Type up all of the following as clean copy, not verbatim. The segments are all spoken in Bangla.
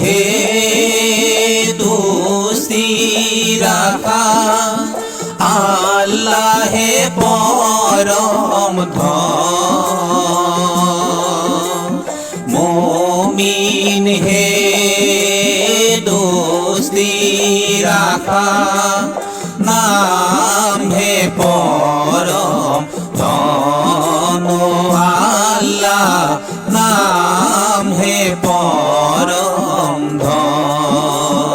হে দোস্তি রাখা আল্লাহে পরম ধন মুমিন হে দোস্তি রাখা নাম হে পরম ধন আল্লাহ নাম হে পরম ধন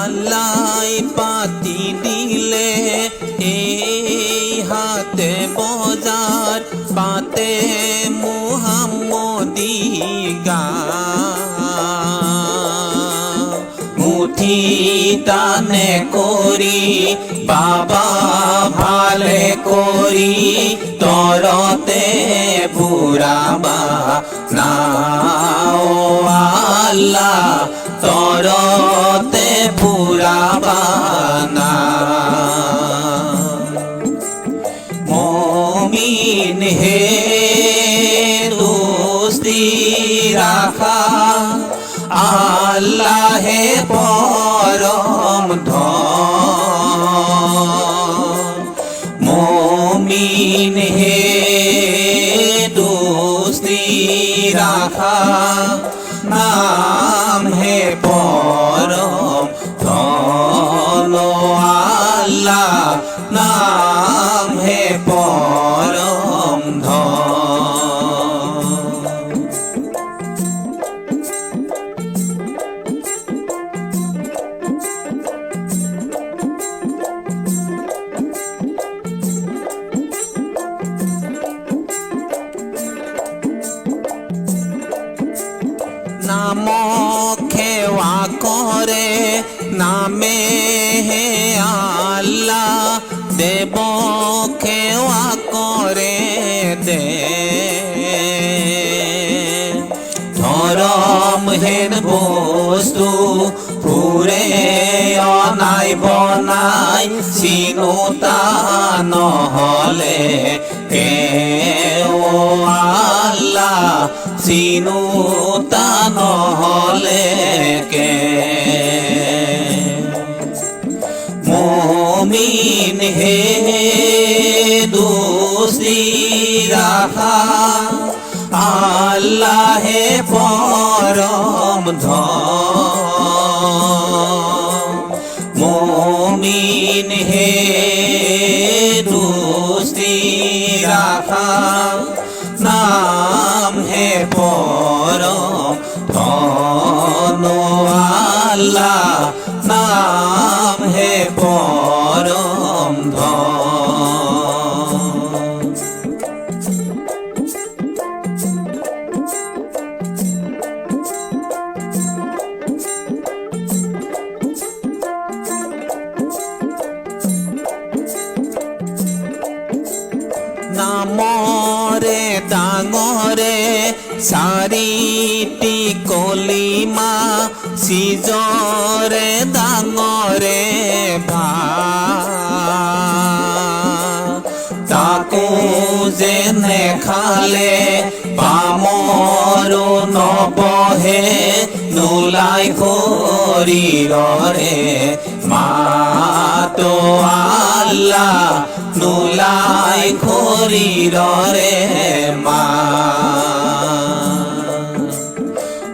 আল্লাহ পাতি দিলে এই হাতে বজার পাতে মুহাম্মদি গান মুঠি টানে করি বাবা ভালে করি তরতে পুরাবা না ও আল্লাহ তরতে পুরাবা না মুমিন হে দোস্তি রাখা আল্লাহে পরম ধন মুমিন হে দোস্তি রাখা নাম হে পরম ধন আল্লাহ নাম হে পরম ধন নাম খেওয়া করে নামে হে আল্লাহ দেব খেওয়া করে দে ধরম হেন বস্তু পুরে অনাই বনাই চিনুতা নহলে কে ও আল্লাহ চিনুতা নহলে কে মুমিন হে দোস্তি রাখা আল্লাহে পরম ধন মুমিন হে দোস্তি রাখা নাম হে পরম ধন আল্লাহ নাম হে পরম ধন নামরে ডাঙরে চারিটি কলিমা সিজরে ডাঙরে ভা তাকো যেনে খালে পামর নবহে নোলাই শৰীৰৰে মাতো আল্লাহ নোলাই শৰীৰৰে মা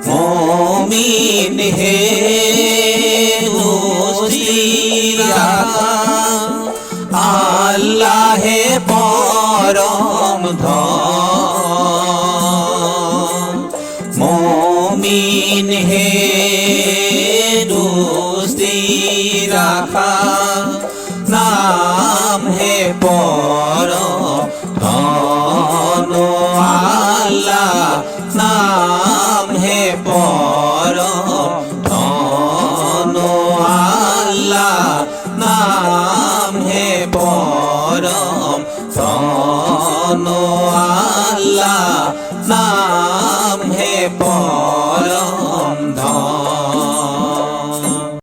মুমিন হে আল্লাহে পরম ধন মুমিন হে দোস্তি রাখা নাম হে পরম ধন আল্লাহ নাম হে পরম ধন আল্লাহ নাম হে পরম ধন আল্লাহ নাম হে পরম